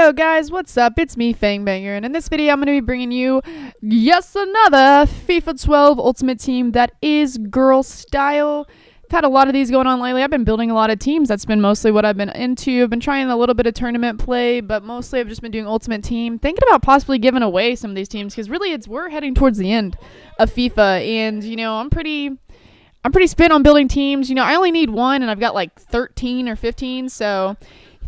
Yo guys, what's up? It's me, Fangbanger, and in this video I'm going to be bringing you, yes, another FIFA 12 Ultimate Team that is girl style. I've had a lot of these going on lately. I've been building a lot of teams. That's been mostly what I've been into. I've been trying a little bit of tournament play, but mostly I've just been doing Ultimate Team. Thinking about possibly giving away some of these teams, because really we're heading towards the end of FIFA, and you know, I'm pretty spent on building teams. You know, I only need one, and I've got like 13 or 15, so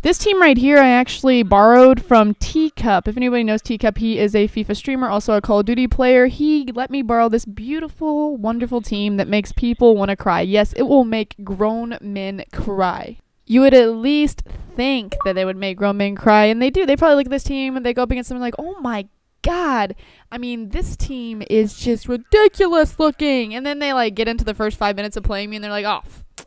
this team right here I actually borrowed from TeaCup's. If anybody knows TeaCup's, he is a FIFA streamer, also a Call of Duty player. He let me borrow this beautiful, wonderful team that makes people want to cry. Yes, it will make grown men cry. You would at least think that they would make grown men cry, and they do. They probably look at this team and they go up against them like, oh my God. I mean, this team is just ridiculous looking. And then they like get into the first 5 minutes of playing me and they're like, oh,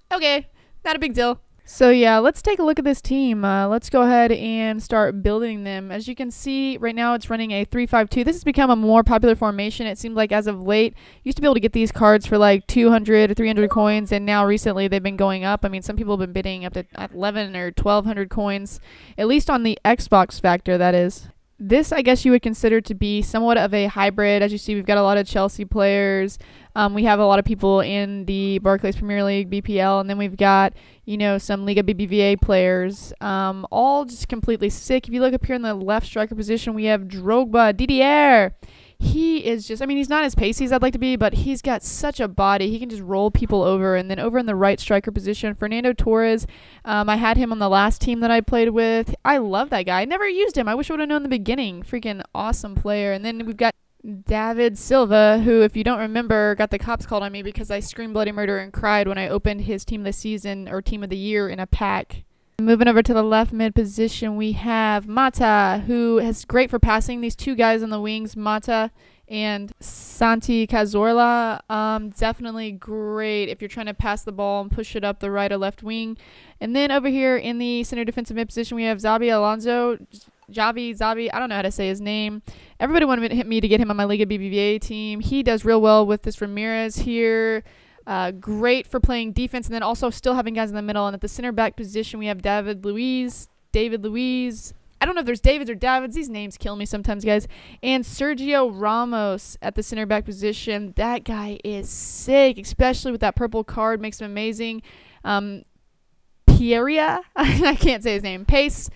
okay, not a big deal. So yeah, let's take a look at this team. Let's go ahead and start building them. As you can see, right now it's running a 3-5-2. This has become a more popular formation. It seems like as of late, used to be able to get these cards for like 200 or 300 coins, and now recently they've been going up. I mean, some people have been bidding up to 11 or 1,200 coins, at least on the Xbox factor, that is. This, I guess you would consider to be somewhat of a hybrid. As you see, we've got a lot of Chelsea players. We have a lot of people in the Barclays Premier League, BPL, and then we've got, you know, some Liga BBVA players, all just completely sick. If you look up here in the left striker position, we have Drogba, Didier. He is just, I mean, he's not as pacey as I'd like to be, but he's got such a body. He can just roll people over. And then over in the right striker position, Fernando Torres. I had him on the last team that I played with. I love that guy. I never used him. I wish I would have known in the beginning. Freaking awesome player. And then we've got David Silva, who, if you don't remember, got the cops called on me because I screamed bloody murder and cried when I opened his team of the season or team of the year in a pack. Moving over to the left mid position, we have Mata, who is great for passing. These two guys on the wings, Mata and Santi Cazorla, definitely great if you're trying to pass the ball and push it up the right or left wing. And then over here in the center defensive mid position, we have Xabi Alonso. Xavi, I don't know how to say his name. Everybody wanted to hit me to get him on my Liga BBVA team. He does real well with this Ramirez here. Great for playing defense, and then also still having guys in the middle. And at the center back position, we have David Luiz. I don't know if there's Davids or Davids. These names kill me sometimes, guys. And Sergio Ramos at the center back position. That guy is sick, especially with that purple card. Makes him amazing. Pieria, I can't say his name. Pace.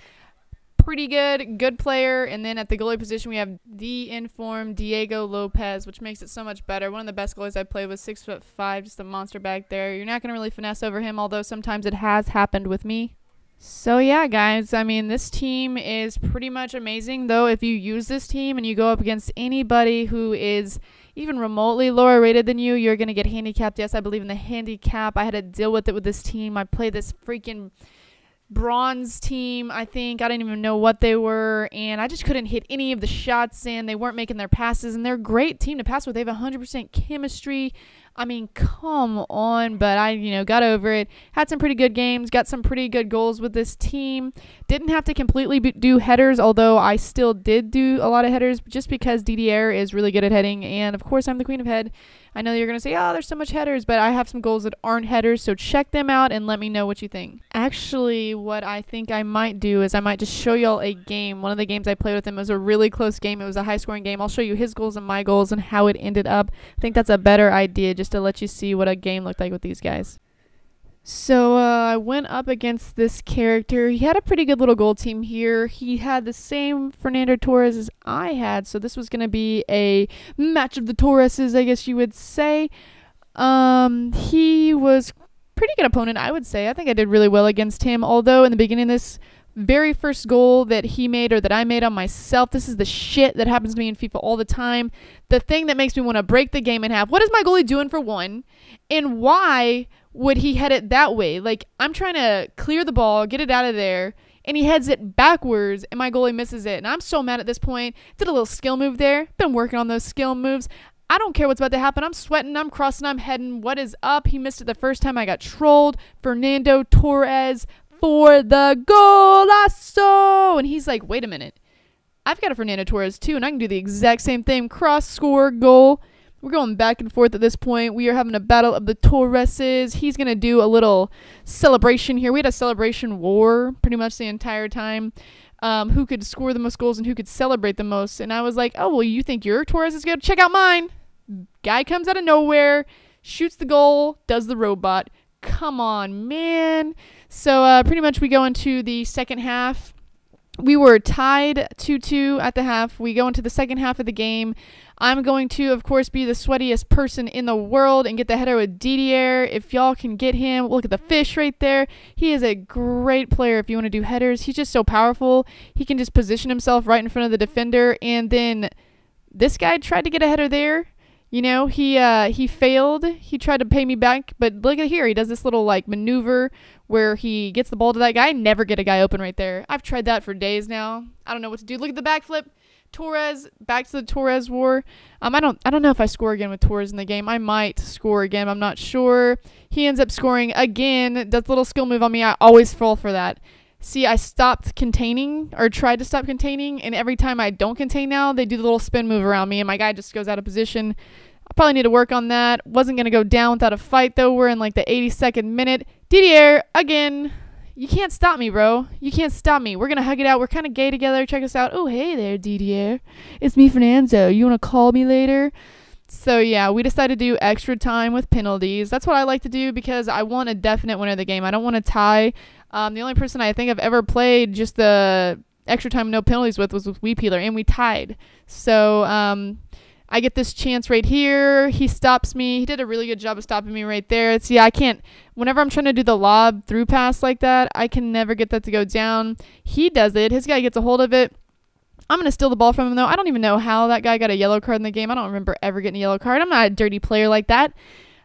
Pretty good player. And then at the goalie position, we have the informed Diego Lopez, which makes it so much better. One of the best goalies I played was 6'5", just a monster back there. You're not going to really finesse over him, although sometimes it has happened with me. So yeah, guys, I mean, this team is pretty much amazing, though. If you use this team and you go up against anybody who is even remotely lower rated than you, you're going to get handicapped. Yes, I believe in the handicap. I had to deal with it with this team. I played this freaking bronze team, I think. I didn't even know what they were, and I just couldn't hit any of the shots in. They weren't making their passes, and they're a great team to pass with. They have 100% chemistry. I mean, come on. But I, you know, got over it. Had some pretty good games. Got some pretty good goals with this team. Didn't have to completely do headers, although I still did do a lot of headers just because Didier is really good at heading. And, of course, I'm the queen of head. I know you're going to say, oh, there's so much headers, but I have some goals that aren't headers, so check them out and let me know what you think. Actually, what I think I might do is I might just show y'all a game. One of the games I played with him was a really close game. It was a high-scoring game. I'll show you his goals and my goals and how it ended up. I think that's a better idea, just to let you see what a game looked like with these guys. So I went up against this character. He had a pretty good little goal team here. He had the same Fernando Torres as I had, so this was going to be a match of the Torreses, I guess you would say. He was pretty good opponent, I would say. I think I did really well against him, although in the beginning, this very first goal that he made or that I made on myself, this is the shit that happens to me in FIFA all the time. The thing that makes me want to break the game in half. What is my goalie doing for one? And why would he head it that way? Like, I'm trying to clear the ball, get it out of there, and he heads it backwards, and my goalie misses it. And I'm so mad at this point. Did a little skill move there. Been working on those skill moves. I don't care what's about to happen. I'm sweating, I'm crossing, I'm heading. What is up? He missed it the first time. I got trolled. Fernando Torres for the golazo. And he's like, wait a minute. I've got a Fernando Torres too, and I can do the exact same thing. Cross, score, goal. We're going back and forth at this point. We are having a battle of the Torreses. He's going to do a little celebration here. We had a celebration war pretty much the entire time. who could score the most goals and who could celebrate the most. And I was like, oh, well, you think your Torres is good? Check out mine. Guy comes out of nowhere, shoots the goal, does the robot. Come on, man. So pretty much we go into the second half. We were tied 2-2 at the half. We go into the second half of the game. I'm going to, of course, be the sweatiest person in the world and get the header with Didier. If y'all can get him, look at the fish right there. He is a great player if you want to do headers. He's just so powerful. He can just position himself right in front of the defender. And then this guy tried to get a header there. You know, he failed. He tried to pay me back, but look at here. He does this little like maneuver where he gets the ball to that guy. I never get a guy open right there. I've tried that for days now. I don't know what to do. Look at the backflip. Torres, back to the Torres war. I don't know if I score again with Torres in the game. I might score again. I'm not sure. He ends up scoring again. Does a little skill move on me. I always fall for that. See, I stopped containing or tried to stop containing, and every time I don't contain now, they do the little spin move around me, and my guy just goes out of position. I probably need to work on that. Wasn't going to go down without a fight, though. We're in like the 82nd minute. Didier, again. You can't stop me, bro. You can't stop me. We're going to hug it out. We're kind of gay together. Check us out. Oh, hey there, Didier. It's me, Fernando. You want to call me later? So, yeah, we decided to do extra time with penalties. That's what I like to do because I want a definite winner of the game. I don't want to tie. The only person I think I've ever played just the extra time no penalties with was with Wee Peeler, and we tied. So, I get this chance right here. He stops me. He did a really good job of stopping me right there. See, I can't, whenever I'm trying to do the lob through pass like that, I can never get that to go down. He does it. His guy gets a hold of it. I'm going to steal the ball from him, though. I don't even know how that guy got a yellow card in the game. I don't remember ever getting a yellow card. I'm not a dirty player like that.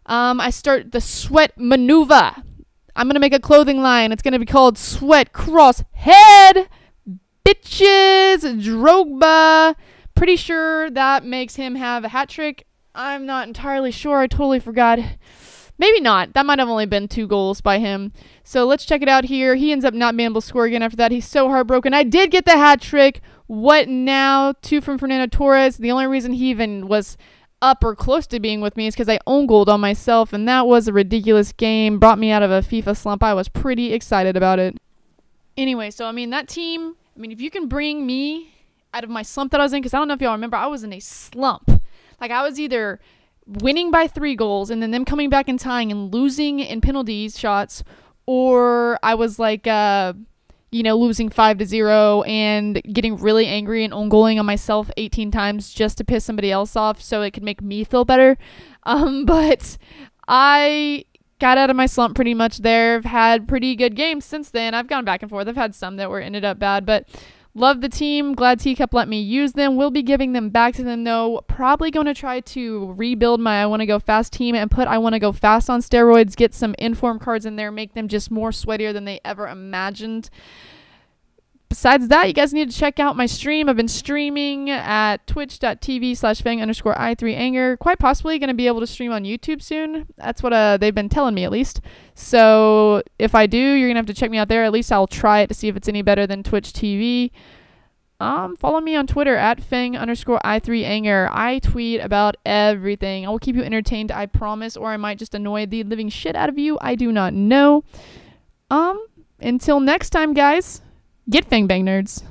I start the sweat maneuver. I'm going to make a clothing line. It's going to be called Sweat Cross Head. Bitches. Drogba. Pretty sure that makes him have a hat trick. I'm not entirely sure. I totally forgot. Maybe not. That might have only been 2 goals by him. So let's check it out here. He ends up not being able to score again after that. He's so heartbroken. I did get the hat trick. What now? 2 from Fernando Torres. The only reason he even was up or close to being with me is because I own goaled on myself, and that was a ridiculous game. Brought me out of a FIFA slump. I was pretty excited about it. Anyway, so I mean, that team, if you can bring me out of my slump that I was in, because I don't know if y'all remember, I was in a slump. Like, I was either winning by 3 goals and then them coming back and tying and losing in penalties shots, or I was like, losing 5-0 and getting really angry and own goaling on myself 18 times just to piss somebody else off so it could make me feel better. But I got out of my slump pretty much there. I've had pretty good games since then. I've gone back and forth. I've had some that ended up bad, but love the team. Glad TeaCup let me use them. We'll be giving them back to them, though. Probably going to try to rebuild my I Want to Go Fast team and put I Want to Go Fast on steroids. Get some inform cards in there. Make them just more sweatier than they ever imagined. Besides that, you guys need to check out my stream. I've been streaming at twitch.tv/fang_i3anger. Quite possibly going to be able to stream on YouTube soon. That's what they've been telling me, at least. So if I do, you're going to have to check me out there. At least I'll try it to see if it's any better than Twitch TV. Follow me on Twitter at fang_i3anger. I tweet about everything. I will keep you entertained, I promise, or I might just annoy the living shit out of you. I do not know. Until next time, guys. Get Fang Bang Nerds.